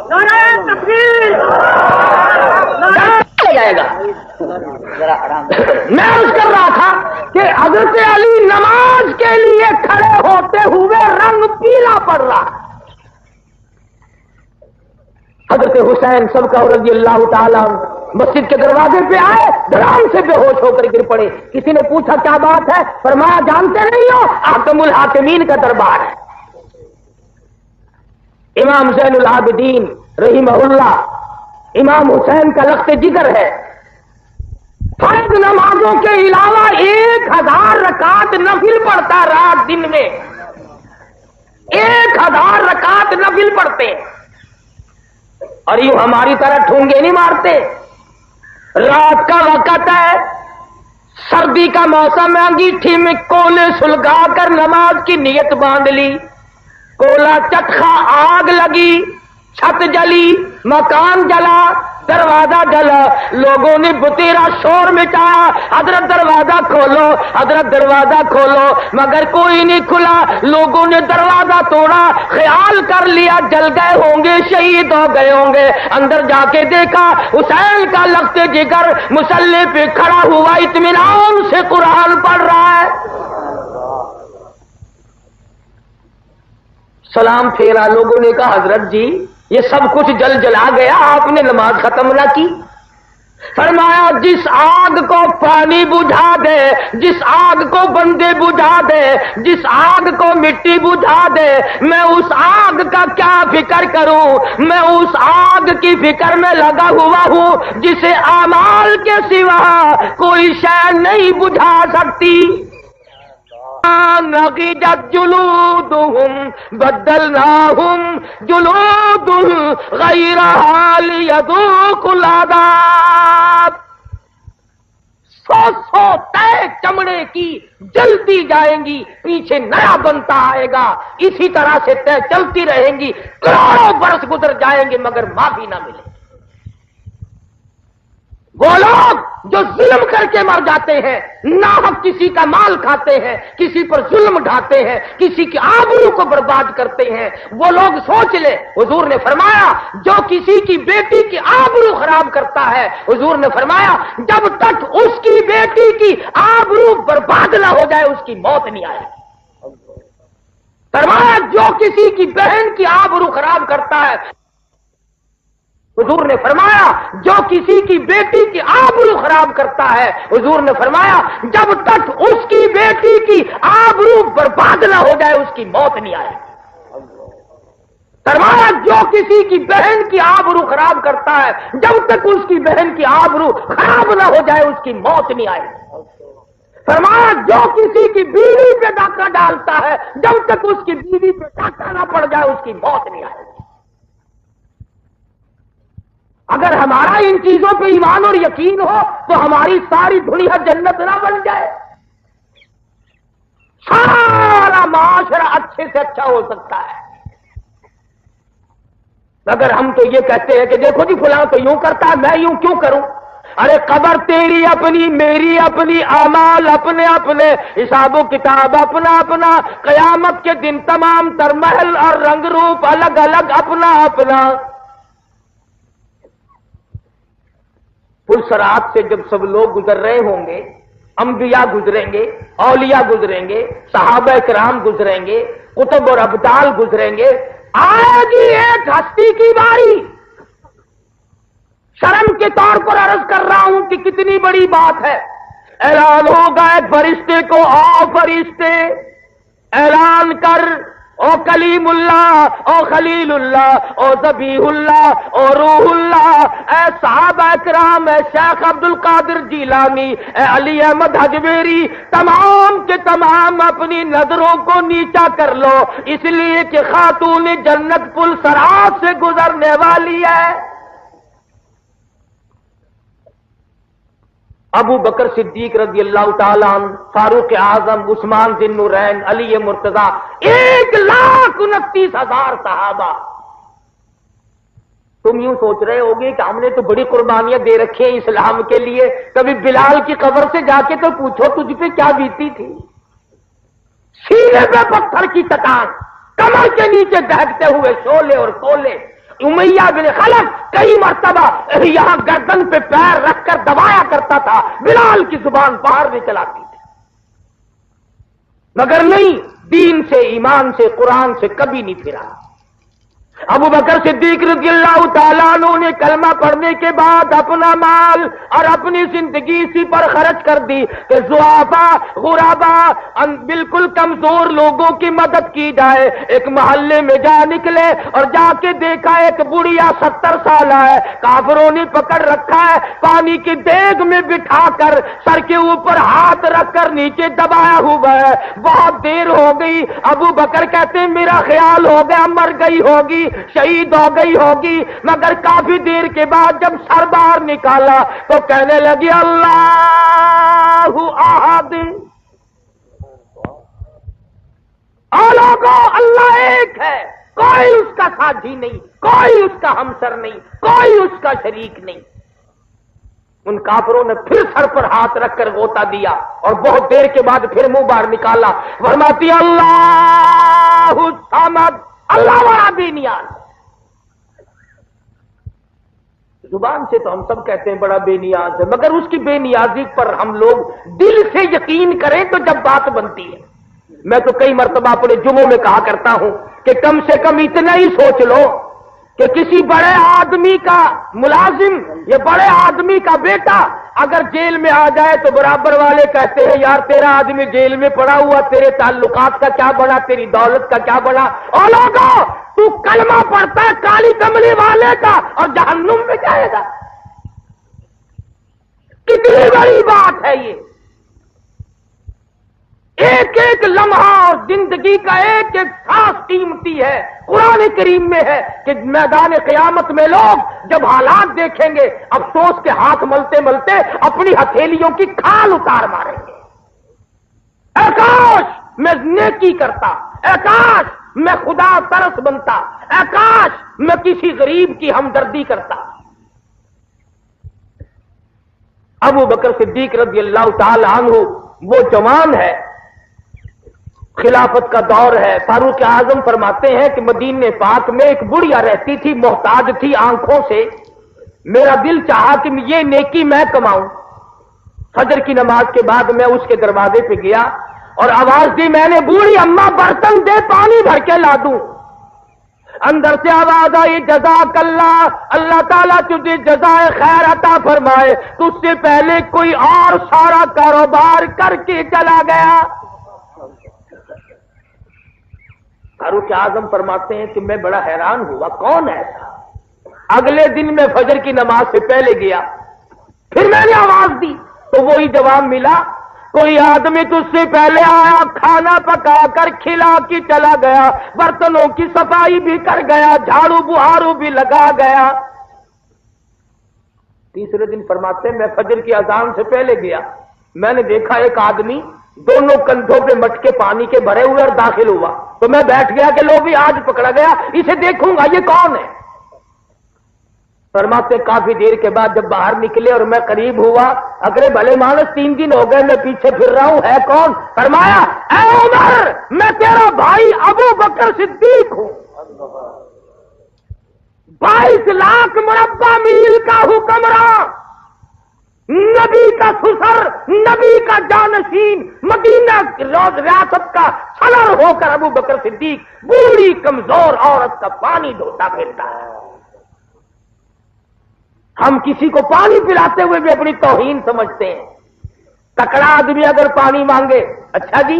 نعرہ تکبیر! جائے گا۔ میں عرض کر رہا تھا کہ حضرت علی نماز کے لیے کھڑے ہوتے ہوئے رنگ پیلا پڑ رہا۔ حضرت حسین سب کا رضی اللہ تعالیٰ مسجد کے دروازے پہ آئے، دھڑام سے بے ہوش ہو کر گر پڑے۔ کسی نے پوچھا کیا بات ہے؟ فرمایا جانتے نہیں ہو، احکم الحاکمین کا دربار ہے۔ امام زین العابدین رحمہ اللہ امام حسین کا لخت جگر ہے، فرض نمازوں کے علاوہ 1000 رکعت نفل پڑھتا رات دن میں، 1000 رکعت نفل پڑھتے، اور یوں ہماری طرح ٹھونگے نہیں مارتے۔ رات کا وقت ہے، سردی کا موسم ہے، انگیٹھی میں کولے سلگا کر نماز کی نیت باندھ لی، کولا چٹخا، آگ لگی، چھت جلی، مکان جلا، دروازہ جلا، لوگوں نے بتیرا شور مچایا، حضرت دروازہ کھولو، حضرت دروازہ کھولو، مگر کوئی نہیں کھلا۔ لوگوں نے دروازہ توڑا، خیال کر لیا جل گئے ہوں گے، شہید ہو گئے ہوں گے۔ اندر جا کے دیکھا حسین کا لخت جگر مصلی پہ کھڑا ہوا، اطمینان سے قرآن پڑھ رہا ہے۔ سلام پھیرا، لوگوں نے کہا حضرت جی یہ سب کچھ جل جلا گیا، آپ نے نماز ختم نہ کی۔ فرمایا جس آگ کو پانی بجھا دے، جس آگ کو بندے بجھا دے، جس آگ کو مٹی بجھا دے، میں اس آگ کا کیا فکر کروں؟ میں اس آگ کی فکر میں لگا ہوا ہوں جسے اعمال کے سوا کوئی شے نہیں بجھا سکتی۔ نقیجت جلودہم بدلناہم جلود غیرہا لیذوقوا العذاب۔ 100 تہ چمڑے کی جلتی جائیں گی، پیچھے نیا بنتا آئے گا، اسی طرح سے تہ چلتی رہیں گی، کروڑوں برس گزر جائیں گے مگر معافی نہ ملے۔ وہ لوگ جو ظلم کر کے مر جاتے ہیں، ناحق کسی کا مال کھاتے ہیں، کسی پر ظلم ڈھاتے ہیں، کسی کی آبرو کو برباد کرتے ہیں، وہ لوگ سوچ لے۔ حضور نے فرمایا جو کسی کی بیٹی کی آبرو خراب کرتا ہے، حضور نے فرمایا جب تک اس کی بیٹی کی آبرو برباد نہ ہو جائے اس کی موت نہیں آئے۔ فرمایا جو کسی کی بہن کی آبرو خراب کرتا ہے، حضور نے فرمایا جو کسی کی بیٹی کی آبرو خراب کرتا ہے، حضور نے فرمایا جب تک اس کی بیٹی کی آبرو برباد نہ ہو جائے اس کی موت نہیں آئے۔ فرمایا جو کسی کی بہن کی آبرو خراب کرتا ہے، جب تک اس کی بہن کی آبرو خراب نہ ہو جائے اس کی موت نہیں آئے۔ فرمایا جو کسی کی بیوی پہ ڈاکہ ڈالتا ہے، جب تک اس کی بیوی پہ ڈاکہ نہ پڑ جائے اس کی موت نہیں آئے۔ اگر ہمارا ان چیزوں پہ ایمان اور یقین ہو تو ہماری ساری دنیا جنت نہ بن جائے، سارا معاشرہ اچھے سے اچھا ہو سکتا ہے۔ اگر ہم تو یہ کہتے ہیں کہ دیکھو جی فلاں تو یوں کرتا ہے، میں یوں کیوں کروں؟ ارے قبر تیری اپنی، میری اپنی، اعمال اپنے اپنے، حساب و کتاب اپنا اپنا، قیامت کے دن تمام تر محل اور رنگ روپ الگ الگ اپنا اپنا۔ پل صراط سے جب سب لوگ گزر رہے ہوں گے، انبیاء گزریں گے، اولیاء گزریں گے، صحابہ کرام گزریں گے، قطب اور ابدال گزریں گے، آئے گی ایک ہستی کی باری۔ شرم کے طور پر عرض کر رہا ہوں کہ کتنی بڑی بات ہے۔ اعلان ہوگا ایک فرشتے کو، آؤ فرشتے اعلان کر او کلیم اللہ، او خلیل اللہ، او ذبیح اللہ، او روح اللہ، اے صحابہ کرام، اے شیخ عبد القادر جیلانی، اے علی احمد حجویری، تمام کے تمام اپنی نظروں کو نیچا کر لو، اس لیے کہ خاتون جنت پل صراط سے گزرنے والی ہے۔ ابو بکر صدیق رضی اللہ تعالیٰ عنہ، فاروق اعظم، عثمان ذی النورین، علی مرتضیٰ، 1,29,000 صحابہ۔ تم یوں سوچ رہے ہوگے کہ ہم نے تو بڑی قربانیاں دے رکھی ہیں اسلام کے لیے، کبھی بلال کی قبر سے جا کے تو پوچھو تجھ پہ کیا بیتی تھی؟ سینے پہ پتھر کی چٹان، کمر کے نیچے دہکتے ہوئے شعلے اور کولے۔ امیہ بن خلف کئی مرتبہ یہاں گردن پہ پیر رکھ کر دبایا کرتا تھا، بلال کی زبان باہر نکل آتی تھی، مگر نہیں، دین سے، ایمان سے، قرآن سے کبھی نہیں پھرا۔ ابو بکر صدیق رضی اللہ تعالیٰ عنہ نے کلمہ پڑھنے کے بعد اپنا مال اور اپنی زندگی اسی پر خرچ کر دی کہ ضعفاء، غرباء، بالکل کمزور لوگوں کی مدد کی جائے۔ ایک محلے میں جا نکلے اور جا کے دیکھا ایک بڑھیا 70 سالہ ہے، کافروں نے پکڑ رکھا ہے، پانی کی دیگ میں بٹھا کر سر کے اوپر ہاتھ رکھ کر نیچے دبایا ہوا ہے۔ بہت دیر ہو گئی، ابو بکر کہتے ہیں میرا خیال ہو گیا مر گئی ہوگی، شہید ہو گئی ہوگی، مگر کافی دیر کے بعد جب سر باہر نکالا تو کہنے لگی اللہ احد، لوگوں اللہ ایک ہے، کوئی اس کا ساتھی نہیں، کوئی اس کا ہمسر نہیں، کوئی اس کا شریک نہیں۔ ان کافروں نے پھر سر پر ہاتھ رکھ کر غوطہ دیا اور بہت دیر کے بعد پھر منہ باہر نکالا، فرماتی اللہ الصمد، اللہ بڑا بے نیاز۔ زبان سے تو ہم سب کہتے ہیں بڑا بے نیاز ہے، مگر اس کی بے نیازی پر ہم لوگ دل سے یقین کریں تو جب بات بنتی ہے۔ میں تو کئی مرتبہ اپنے جمعوں میں کہا کرتا ہوں کہ کم سے کم اتنا ہی سوچ لو کہ کسی بڑے آدمی کا ملازم یا بڑے آدمی کا بیٹا اگر جیل میں آ جائے تو برابر والے کہتے ہیں یار تیرا آدمی جیل میں پڑا ہوا، تیرے تعلقات کا کیا بنا، تیری دولت کا کیا بنا؟ اور لوگوں تو کلمہ پڑھتا ہے کالی کملی والے کا اور جہنم میں جائے گا۔ کتنی بڑی بات ہے یہ، ایک ایک لمحہ اور زندگی کا ایک ایک سانس قیمتی ہے۔ قرآن کریم میں ہے کہ میدان قیامت میں لوگ جب حالات دیکھیں گے افسوس کے ہاتھ ملتے ملتے اپنی ہتھیلیوں کی کھال اتار ماریں گے۔ اے کاش میں نیکی کرتا، اے کاش میں خدا ترس بنتا، اے کاش میں کسی غریب کی ہمدردی کرتا۔ ابو بکر صدیق رضی اللہ تعالی عنہ وہ جوان ہے، خلافت کا دور ہے۔ فاروق اعظم فرماتے ہیں کہ مدینے پاک میں ایک بڑھیا رہتی تھی، محتاج تھی آنکھوں سے، میرا دل چاہا کہ یہ نیکی میں کماؤں۔ فجر کی نماز کے بعد میں اس کے دروازے پہ گیا اور آواز دی، میں نے بوڑھی اماں برتن دے پانی بھر کے لا دوں۔ اندر سے آواز آئی، جزاک اللہ، اللہ تعالیٰ تجھے جزائے خیر عطا فرمائے، تجھ سے پہلے کوئی اور سارا کاروبار کر کے چلا گیا۔ فاروق اعظم فرماتے ہیں کہ میں بڑا حیران ہوا، کون ہے ایسا؟ اگلے دن میں فجر کی نماز سے پہلے گیا، پھر میں نے آواز دی تو وہی جواب ملا، کوئی آدمی تجھ سے پہلے آیا، کھانا پکا کر کھلا کے چلا گیا، برتنوں کی صفائی بھی کر گیا، جھاڑو بہارو بھی لگا گیا۔ تیسرے دن فرماتے ہیں میں فجر کی اذان سے پہلے گیا، میں نے دیکھا ایک آدمی دونوں کندھوں پہ مٹکے پانی کے بھرے ہوئے اور داخل ہوا، تو میں بیٹھ گیا کہ لو بھی آج پکڑا گیا، اسے دیکھوں گا یہ کون ہے۔ فرماتے کافی دیر کے بعد جب باہر نکلے اور میں قریب ہوا، اگرے بھلے مانس 3 دن ہو گئے میں پیچھے پھر رہا ہوں، ہے کون؟ فرمایا اے عمر میں تیرا بھائی ابو بکر صدیق ہوں، 22 لاکھ مربع میل کا حکمراں، نبی کا سسر، نبی کا جانشین، مدینہ ریاست کا صدر ہو کر ابو بکر صدیق بوڑھی کمزور عورت کا پانی دھوتا پھرتا ہے۔ ہم کسی کو پانی پلاتے ہوئے بھی اپنی توہین سمجھتے ہیں۔ تکڑا آدمی اگر پانی مانگے، اچھا جی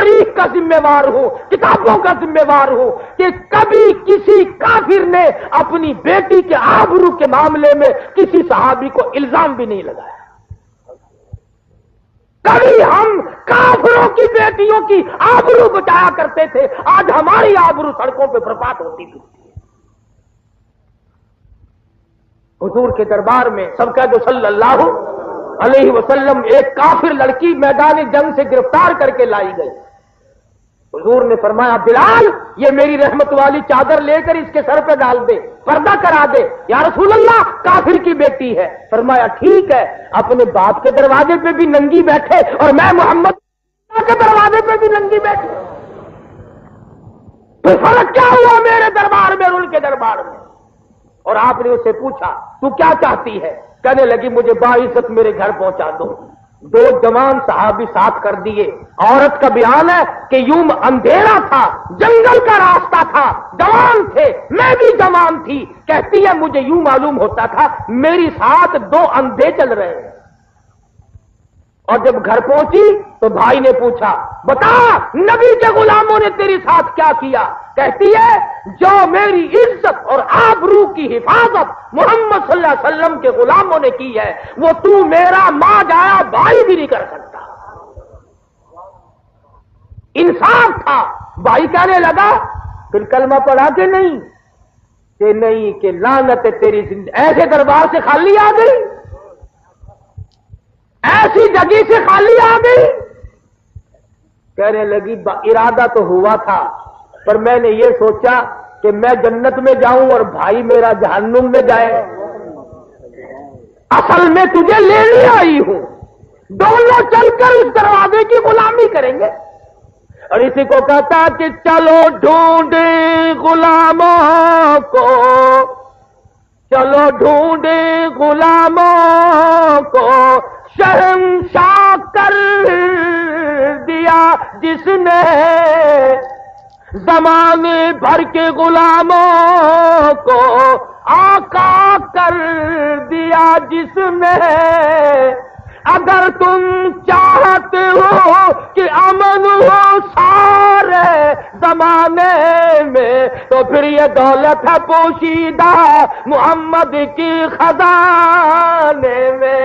تاریخ کا ذمہ ہوں، کتابوں کا ذمہ ہوں کہ کبھی کسی کافر نے اپنی بیٹی کے آبرو کے معاملے میں کسی صحابی کو الزام بھی نہیں لگایا۔ کبھی ہم کافروں کی بیٹیوں کی آبرو بچایا کرتے تھے، آج ہماری آبرو سڑکوں پہ برباد ہوتی تھی۔ حضور کے دربار میں سب کہہ دو صلی اللہ علیہ وسلم، ایک کافر لڑکی میدان جنگ سے گرفتار کر کے لائی گئی۔ حضور نے فرمایا بلال یہ میری رحمت والی چادر لے کر اس کے سر پہ ڈال دے، پردہ کرا دے۔ یا رسول اللہ کافر کی بیٹی ہے۔ فرمایا ٹھیک ہے، اپنے باپ کے دروازے پہ بھی ننگی بیٹھے اور میں محمد کے دروازے پہ بھی ننگی بیٹھے، تو فرق کیا ہوا میرے دربار میں اور ان کے دربار میں؟ اور آپ نے اس سے پوچھا تو کیا چاہتی ہے؟ کہنے لگی مجھے باعزت میرے گھر پہنچا دو۔ دو جوان صحابی ساتھ کر دیے۔ عورت کا بیان ہے کہ یوں اندھیرا تھا، جنگل کا راستہ تھا، جوان تھے، میں بھی جوان تھی، کہتی ہے مجھے یوں معلوم ہوتا تھا میری ساتھ دو اندھے چل رہے ہیں۔ اور جب گھر پہنچی تو بھائی نے پوچھا بتا نبی کے غلاموں نے تیری ساتھ کیا کیا؟ کہتی ہے جو میری عزت اور آبرو کی حفاظت محمد صلی اللہ علیہ وسلم کے غلاموں نے کی ہے وہ تو میرا ماں جایا بھائی بھی نہیں کر سکتا۔ انصاف تھا۔ بھائی کہنے لگا پھر کلمہ پڑھا کہ نہیں؟ کہ نہیں، کہ لعنت تیری زندگی، ایسے دربار سے خالی آ گئی، ایسی جگہ سے خالی آ گئی؟ کہنے لگی ارادہ تو ہوا تھا پر میں نے یہ سوچا کہ میں جنت میں جاؤں اور بھائی میرا جہنم میں جائے، اصل میں تجھے لینے آئی ہوں، دونوں چل کر اس دروازے کی غلامی کریں گے۔ اور اسی کو کہتا کہ چلو ڈھونڈے غلاموں کو، چلو ڈھونڈے غلاموں کو، شہنشاہ کر دیا جس نے زمانے بھر کے غلاموں کو، آقا کر دیا جس نے۔ اگر تم چاہتے ہو کہ امن ہو سارے زمانے میں تو پھر یہ دولت ہے پوشیدہ محمد کی خزانے میں۔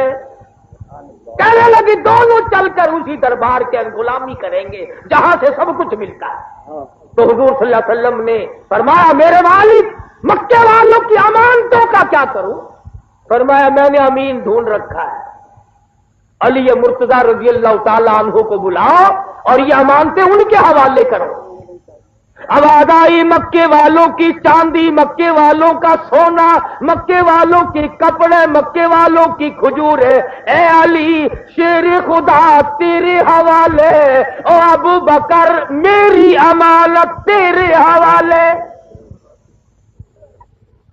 کہنے لگی دونوں چل کر اسی دربار کے غلامی کریں گے جہاں سے سب کچھ ملتا ہے۔ تو حضور صلی اللہ علیہ وسلم نے فرمایا میرے والد مکے والوں کی امانتوں کا کیا کروں؟ فرمایا میں نے امین ڈھونڈ رکھا ہے، علی مرتضی رضی اللہ تعالی عنہ کو بلاؤ اور یہ امانتیں ان کے حوالے کرو۔ آواز آئی مکے والوں کی چاندی، مکے والوں کا سونا، مکے والوں کے کپڑے، مکے والوں کی کھجوریں، اے علی شیر خدا تیرے حوالے، او ابو بکر میری امانت تیرے حوالے،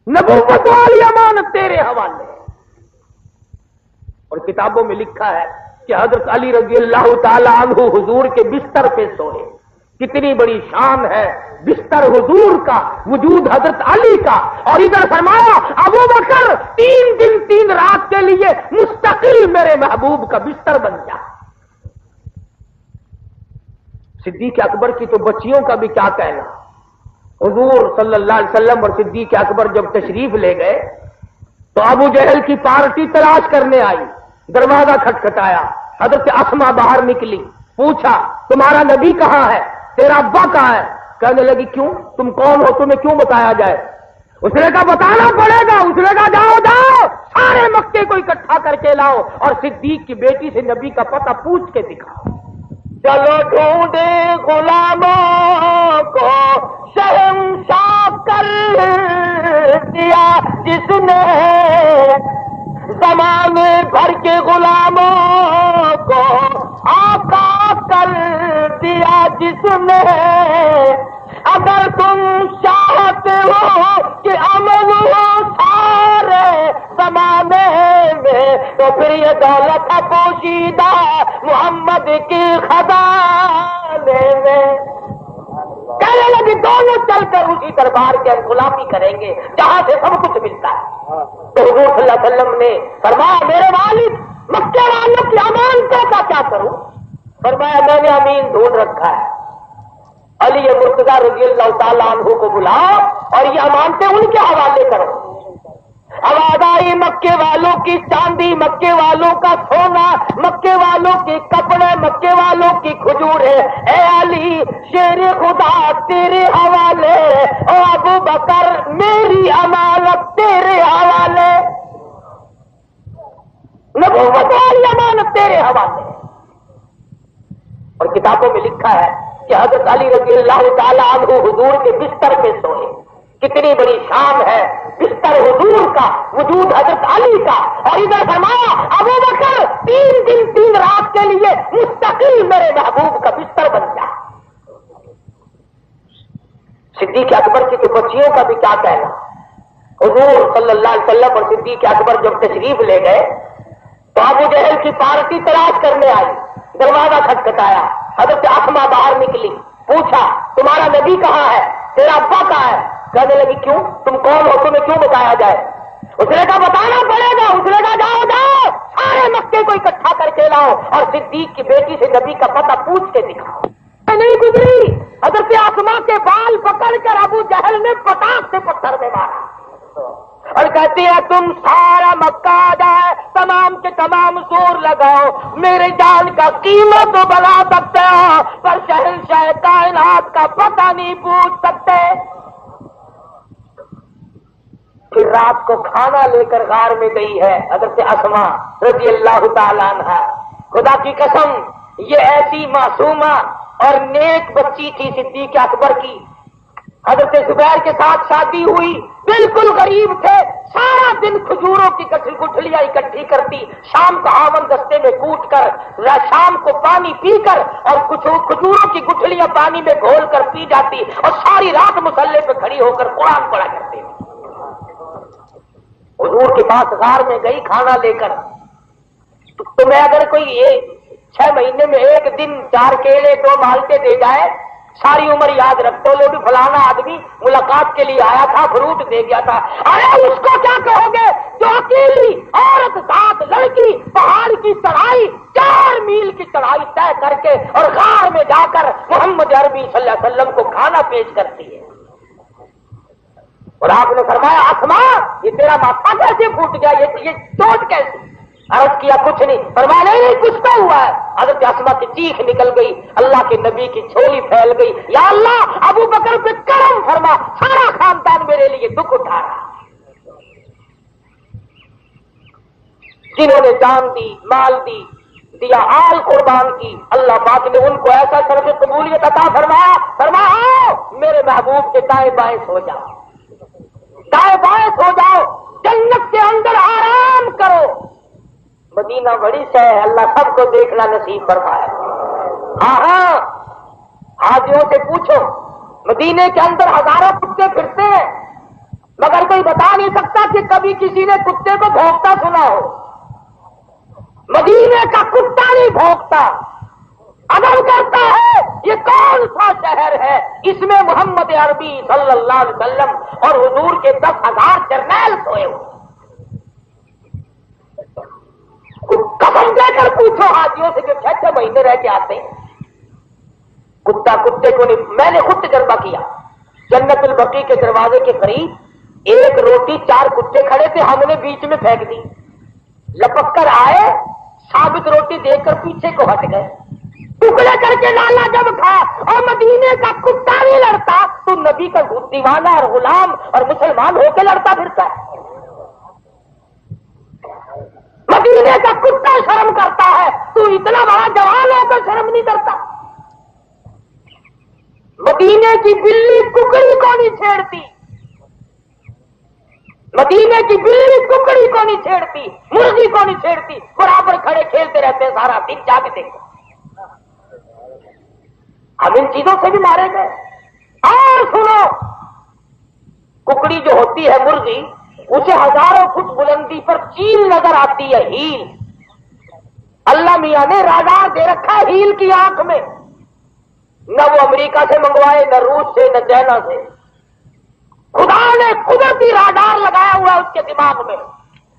نبوت والی امانت تیرے حوالے۔ اور کتابوں میں لکھا ہے کہ حضرت علی رضی اللہ تعالی عنہ حضور کے بستر پہ سوئے۔ کتنی بڑی شان ہے بستر حضور کا، وجود حضرت علی کا۔ اور ادھر فرمایا ابو بکر 3 دن 3 رات کے لیے مستقل میرے محبوب کا بستر بن جا۔ صدیق اکبر کی تو بچیوں کا بھی کیا کہنا۔ حضور صلی اللہ علیہ وسلم اور صدیق اکبر جب تشریف لے گئے تو ابو جہل کی پارٹی تلاش کرنے آئی، دروازہ کھٹکھٹایا، حضرت اسما باہر نکلی، پوچھا تمہارا نبی کہاں ہے، تیرا ابا کہاں ہے؟ کہنے لگی کیوں، تم کون ہو، تمہیں کیوں بتایا جائے؟ اس نے کہا بتانا پڑے گا۔ اس نے کہا جاؤ جاؤ سارے مکے کو اکٹھا کر کے لاؤ اور صدیق کی بیٹی سے نبی کا پتہ پوچھ کے دکھاؤ۔ چلو ڈھونڈے غلاموں کو، شہنشاہ کر دیا جس نے زمانے بھر کے غلاموں کو، آقا کر دیا جس نے۔ اگر تم چاہتے ہو کہ امن ہو سارے زمانے میں تو پھر یہ دولت ہے پوشیدہ محمد کی خزانے میں۔ کہنے لگی دونوں چل کر اسی دربار کے غلامی کریں گے جہاں سے سب کچھ ملتا ہے۔ تو حضور صلی اللہ علیہ وسلم نے فرمایا میرے والد مکے والوں کی امانتوں کا کیا کروں؟ فرمایا میں نے امین ڈھونڈ رکھا ہے، علی مرتضیٰ رضی اللہ تعالیٰ عنہ کو بلاؤ اور یہ امانتیں ان کے حوالے کرو۔ آواز آئی مکے والوں کی چاندی، مکے والوں کا سونا، مکے والوں کے کپڑے، مکے والوں کی کھجور ہے، اے علی شیر خدا تیرے حوالے، او ابو بکر میری امانت تیرے حوالے، نبوت والی امانت تیرے حوالے۔ اور کتابوں میں لکھا ہے کہ حضرت علی رضی اللہ تعالیٰ عنہ حضور کے بستر پہ سوئے۔ کتنی بڑی شان ہے بستر حضور کا، وجود حضرت علی کا، اور ادھر فرمایا ابو بکر 3 دن 3 رات کے لیے مستقل میرے محبوب کا بستر بن جا۔ صدیق اکبر کی تو بچیوں کا بھی کیا کہنا، حضور صلی اللہ علیہ وسلم اور صدیق اکبر جب تشریف لے گئے تو ابو جہل کی پارٹی تلاش کرنے آئی، دروازہ کھٹکھٹایا، حضرت اسما باہر نکلی، پوچھا تمہارا نبی کہاں ہے، تیرا ابا کہاں ہے؟ کہنے لگی کیوں، تم کون ہو، تمہیں کیوں بتایا جائے؟ اس نے کہا بتانا پڑے گا۔ اس نے کہا جاؤ جاؤ سارے مکے کو اکٹھا کر کے لاؤ اور صدیق کی بیٹی سے نبی کا پتہ پوچھ کے دکھاؤ۔ نہیں گزری، حضرت اسما کے بال پکڑ کر ابو جہل نے پٹاخ سے پتھر میں مارا اور کہتی ہے تم سارا مکہ آ جائے، تمام کے تمام زور لگاؤ، میرے جان کا قیمت تو بنا سکتے ہو پر شہنشاہ کائنات کا پتہ نہیں پوچھ سکتے۔ پھر رات کو کھانا لے کر غار میں گئی ہے حضرت اسما رضی اللہ تعالیٰ عنہا۔ خدا کی قسم یہ ایسی معصومہ اور نیک بچی تھی صدیق اکبر کی۔ حضرت زبیر کے ساتھ شادی ہوئی، بالکل غریب تھے، سارا دن کھجوروں کی گٹھلیاں اکٹھی کرتی، شام کو آون دستے میں کوٹ کر، شام کو پانی پی کر اور کھجوروں کی گٹھلیاں پانی میں گھول کر پی جاتی اور ساری رات مصلے پہ کھڑی ہو کر قرآن پڑھا کرتی۔ حضور کے پاس غار میں گئی کھانا لے کر، تمہیں اگر کوئی 6 مہینے میں ایک دن 4 کیلے 2 مالٹے دے جائے ساری عمر یاد رکھتے ہو لوگ فلانا آدمی ملاقات کے لیے آیا تھا فروٹ دے گیا تھا، ارے اس کو کیا کہو گے جو اکیلی عورت 7 لڑکی پہاڑ کی چڑھائی 4 میل کی چڑھائی طے کر کے اور غار میں جا کر محمد عربی صلی اللہ علیہ وسلم کو کھانا پیش کرتی ہے۔ اور آپ نے فرمایا اسما یہ تیرا ماتھا کیسے پھوٹ گیا، یہ چوٹ کیسے؟ عرض کیا کچھ نہیں، فرمایا نہیں کچھ تو ہوا ہے۔ حضرت اسما کی چیخ نکل گئی، اللہ کے نبی کی جھولی پھیل گئی، یا اللہ ابو بکر پہ کرم فرما، سارا خاندان میرے لیے دکھ اٹھا رہا، جنہوں نے جان دی مال دی دیا آل قربان کی، اللہ پاک نے ان کو ایسا شرف قبولیت عطا فرمایا، فرمایا میرے محبوب کے دائیں بائیں سو جاؤ، دائیں بائیں سو جاؤ، جنت کے اندر آرام کرو۔ مدینہ بڑی شے ہے، اللہ سب کو دیکھنا نصیب فرمائے۔ ہاں حاجیوں سے پوچھو، مدینے کے اندر ہزاروں کتے پھرتے ہیں مگر کوئی بتا نہیں سکتا کہ کبھی کسی نے کتے کو بھونکتا سنا ہو۔ مدینے کا کتا نہیں بھونکتا، اگر کرتا ہے یہ کون سا شہر ہے اس میں محمد عربی صلی اللہ علیہ وسلم اور حضور کے 10,000 جرنیل سوئے ہوئے۔ قسم دے کر پوچھو حاجیوں سے جو 6 مہینے رہ کے آتے ہیں، کتا کتے کو نہیں۔ میں نے خود تجربہ کیا، جنت البقیع کے دروازے کے قریب ایک روٹی 4 کتے کھڑے تھے، ہم نے بیچ میں پھینک دی، لپک کر آئے، ثابت روٹی دیکھ کر پیچھے کو ہٹ گئے، ٹکڑے کر کے لالا جب کھا، اور مدینے کا کتا نہیں لڑتا تو نبی کا دیوانہ اور غلام اور مسلمان ہو کے لڑتا پھرتا ہے۔ مدینے کا کتا شرم کرتا ہے، تو اتنا بڑا جوان ہو کر شرم نہیں کرتا۔ مدینے کی بلی ککڑی کو نہیں چھیڑتی، مدینے کی بلی ککڑی کو نہیں چھیڑتی، مرغی کو نہیں چھیڑتی، برابر کھڑے کھیلتے رہتے ہیں سارا دن، جا کے دیکھو۔ ہم ان چیزوں سے بھی مارے گئے۔ اور سنو، ککڑی جو ہوتی ہے مرغی، اسے ہزاروں فٹ بلندی پر چیل نظر آتی ہے، ہیل۔ اللہ میاں نے راڈار دے رکھا ہے ہیل کی آنکھ میں، نہ وہ امریکہ سے منگوائے، نہ روس سے، نہ چائنا سے، خدا نے قدرتی راڈار لگایا ہوا ہے اس کے دماغ میں۔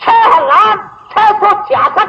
6,666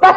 10